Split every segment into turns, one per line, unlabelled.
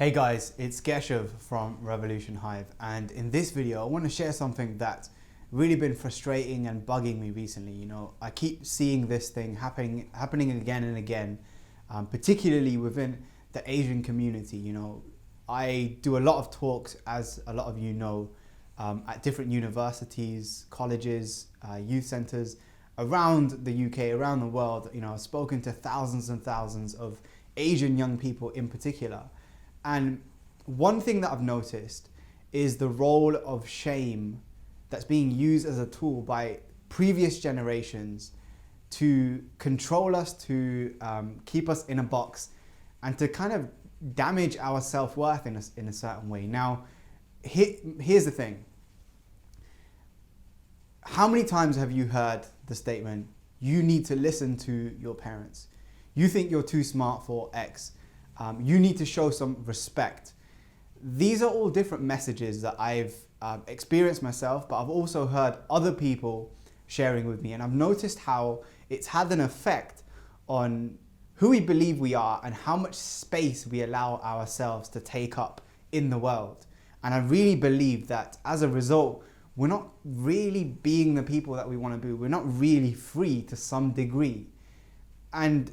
Hey guys, it's Keshav from Revolution Hive, and in this video I want to share something that's really been frustrating and bugging me recently. I keep seeing this thing happening again and again, particularly within the Asian community. I do a lot of talks, as a lot of you know, at different universities, colleges, youth centers around the UK, around the world. I've spoken to thousands and thousands of Asian young people in particular. And one thing that I've noticed is the role of shame that's being used as a tool by previous generations to control us, to keep us in a box, and to kind of damage our self-worth in a certain way. Now, here's the thing. How many times have you heard the statement, you need to listen to your parents? You think you're too smart for X. You need to show some respect. These are all different messages that I've experienced myself, but I've also heard other people sharing with me. And I've noticed how it's had an effect on who we believe we are and how much space we allow ourselves to take up in the world. And I really believe that as a result, we're not really being the people that we want to be. We're not really free to some degree. And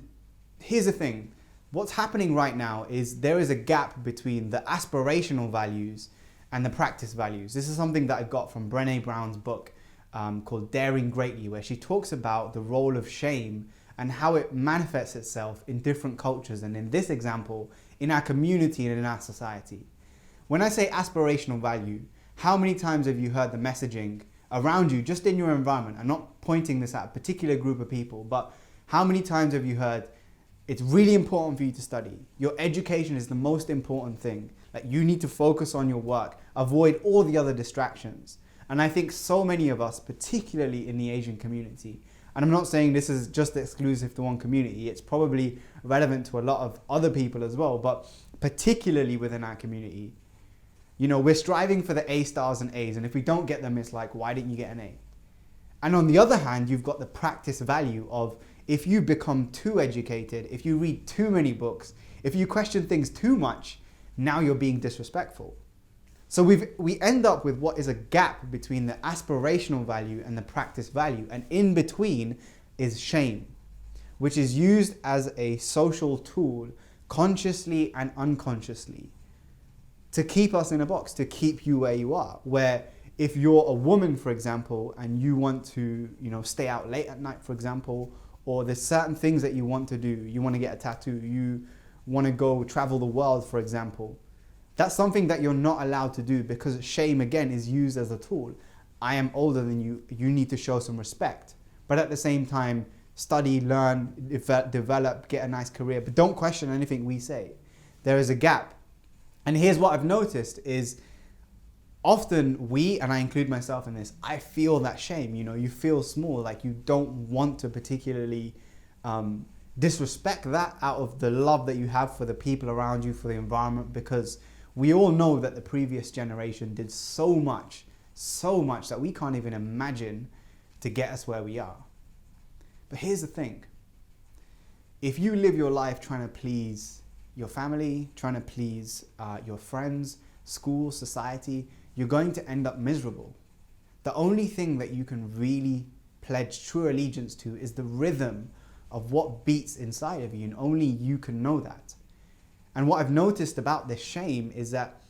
here's the thing. What's happening right now is there is a gap between the aspirational values and the practice values. This is something that I got from Brene Brown's book called Daring Greatly, where she talks about the role of shame and how it manifests itself in different cultures, and in this example, in our community and in our society. When I say aspirational value, how many times have you heard the messaging around you, just in your environment? I'm not pointing this at a particular group of people, but how many times have you heard, it's really important for you to study. Your education is the most important thing. Like, you need to focus on your work, avoid all the other distractions. And I think so many of us, particularly in the Asian community, and I'm not saying this is just exclusive to one community, it's probably relevant to a lot of other people as well, but particularly within our community, we're striving for the A stars and A's, and if we don't get them, it's like, why didn't you get an A? And on the other hand, you've got the practice value of, if you become too educated, if you read too many books, if you question things too much, now you're being disrespectful. So we end up with what is a gap between the aspirational value and the practice value. And in between is shame, which is used as a social tool, consciously and unconsciously, to keep us in a box, to keep you where you are. Where if you're a woman, for example, and you want to stay out late at night, for example, or there's certain things that you want to do. You want to get a tattoo. You want to go travel the world, for example. That's something that you're not allowed to do because shame, again, is used as a tool. I am older than you. You need to show some respect. But at the same time, study, learn, develop, get a nice career. But don't question anything we say. There is a gap. And here's what I've noticed is often we, and I include myself in this, I feel that shame. You feel small, like you don't want to particularly disrespect that out of the love that you have for the people around you, for the environment, because we all know that the previous generation did so much that we can't even imagine to get us where we are. But here's the thing. If you live your life trying to please your family, trying to please your friends, school, society, you're going to end up miserable. The only thing that you can really pledge true allegiance to is the rhythm of what beats inside of you, and only you can know that. And what I've noticed about this shame is that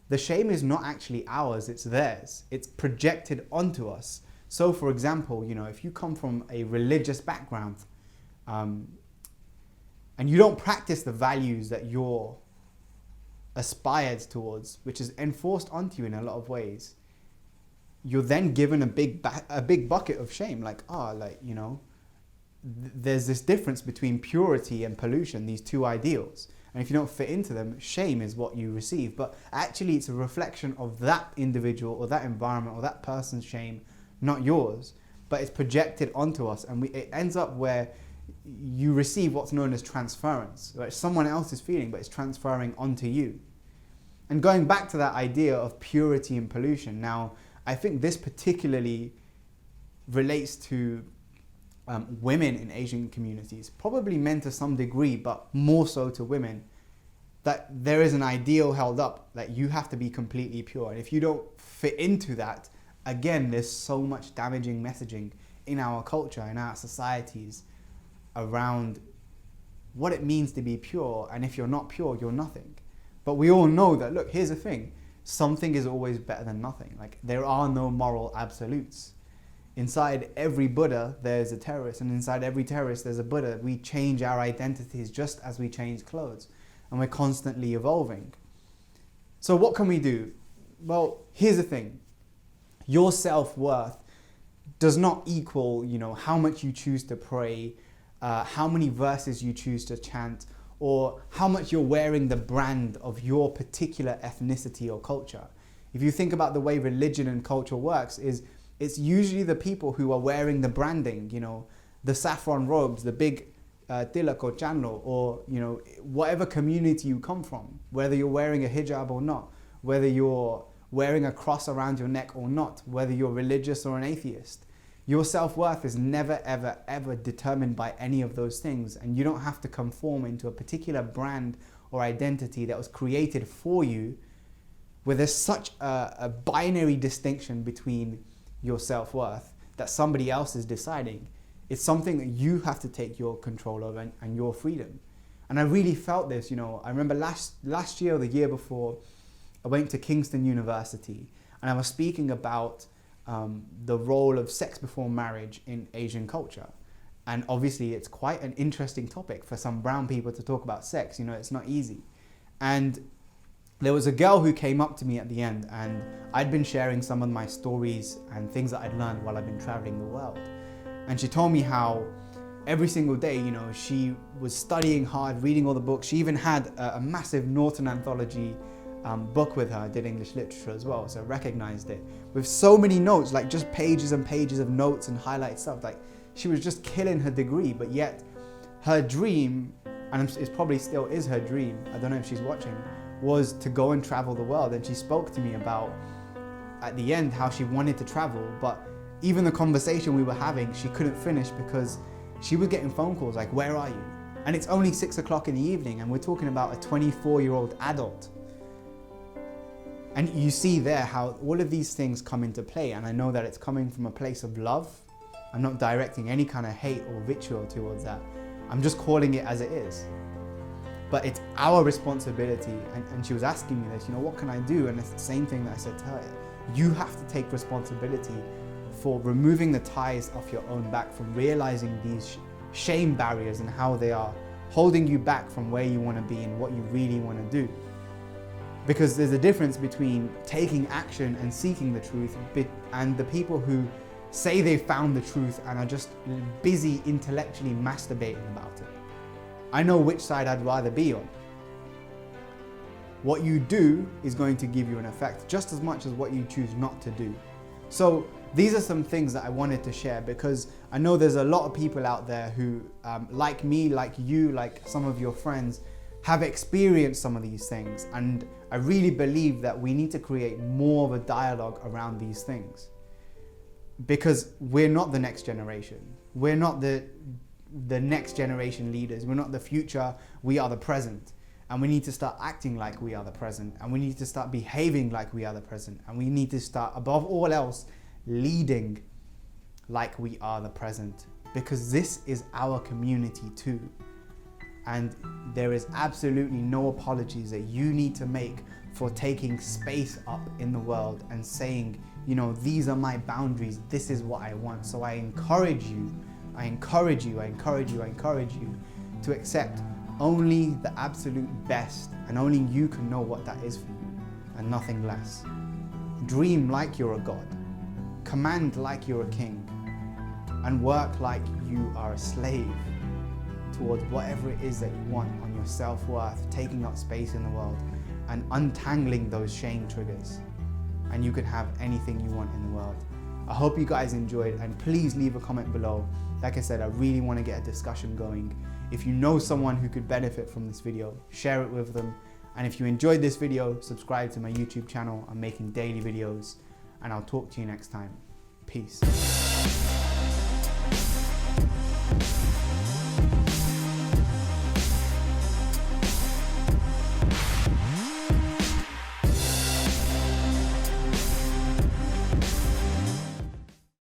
the shame is not actually ours, it's theirs. It's projected onto us. So for example, if you come from a religious background and you don't practice the values that you're aspired towards, which is enforced onto you in a lot of ways, you're then given a big bucket of shame. There's this difference between purity and pollution, these two ideals. And if you don't fit into them, shame is what you receive. But actually, it's a reflection of that individual or that environment or that person's shame, not yours. But it's projected onto us, and it ends up where you receive what's known as transference. Right? Someone else is feeling, but it's transferring onto you. And going back to that idea of purity and pollution, now, I think this particularly relates to women in Asian communities, probably men to some degree, but more so to women. that there is an ideal held up that you have to be completely pure. And if you don't fit into that, again, there's so much damaging messaging in our culture, in our societies, around what it means to be pure. And if you're not pure, you're nothing. But we all know that, look, here's the thing. Something is always better than nothing. Like, there are no moral absolutes. Inside every Buddha, there's a terrorist. And inside every terrorist, there's a Buddha. We change our identities just as we change clothes. And we're constantly evolving. So what can we do? Well, here's the thing. Your self-worth does not equal, how much you choose to pray, how many verses you choose to chant, or how much you're wearing the brand of your particular ethnicity or culture. If you think about the way religion and culture works, it's usually the people who are wearing the branding, the saffron robes, the big tilak or chandlo, or whatever community you come from, whether you're wearing a hijab or not, whether you're wearing a cross around your neck or not, whether you're religious or an atheist. Your self-worth is never, ever, ever determined by any of those things, and you don't have to conform into a particular brand or identity that was created for you, where there's such a binary distinction between your self-worth that somebody else is deciding. It's something that you have to take your control over and your freedom. And I really felt this, I remember last year or the year before, I went to Kingston University and I was speaking about the role of sex before marriage in Asian culture. And obviously it's quite an interesting topic for some brown people to talk about sex, it's not easy. And there was a girl who came up to me at the end, and I'd been sharing some of my stories and things that I'd learned while I've been traveling the world. And she told me how every single day, she was studying hard, reading all the books. She even had a massive Norton anthology book with her. I did English literature as well, so I recognized it. With so many notes, like just pages and pages of notes and highlight stuff. Like, she was just killing her degree, but yet her dream, and it probably still is her dream, I don't know if she's watching, was to go and travel the world. And she spoke to me about, at the end, how she wanted to travel, but even the conversation we were having, she couldn't finish because she was getting phone calls like, where are you? And it's only 6 o'clock in the evening, and we're talking about a 24-year-old adult. And you see there how all of these things come into play, and I know that it's coming from a place of love. I'm not directing any kind of hate or vitriol towards that. I'm just calling it as it is. But it's our responsibility, and she was asking me this, what can I do? And it's the same thing that I said to her. You have to take responsibility for removing the ties off your own back, from realizing these shame barriers and how they are holding you back from where you want to be and what you really want to do. Because there's a difference between taking action and seeking the truth and the people who say they've found the truth and are just busy intellectually masturbating about it. I know which side I'd rather be on. What you do is going to give you an effect just as much as what you choose not to do. So these are some things that I wanted to share, because I know there's a lot of people out there who, like me, like you, like some of your friends, have experienced some of these things. And I really believe that we need to create more of a dialogue around these things, because we're not the next generation. We're not the next generation leaders. We're not the future. We are the present. And we need to start acting like we are the present. And we need to start behaving like we are the present. And we need to start, above all else, leading like we are the present, because this is our community too. And there is absolutely no apologies that you need to make for taking space up in the world and saying, these are my boundaries, this is what I want. So I encourage you to accept only the absolute best, and only you can know what that is for you, and nothing less. Dream like you're a god, command like you're a king, and work like you are a slave towards whatever it is that you want on your self-worth, taking up space in the world and untangling those shame triggers, and you can have anything you want in the world. I hope you guys enjoyed, and please leave a comment below. Like I said, I really want to get a discussion going. If you know someone who could benefit from this video, share it with them. And if you enjoyed this video, subscribe to my YouTube channel. I'm making daily videos, and I'll talk to you next time. Peace.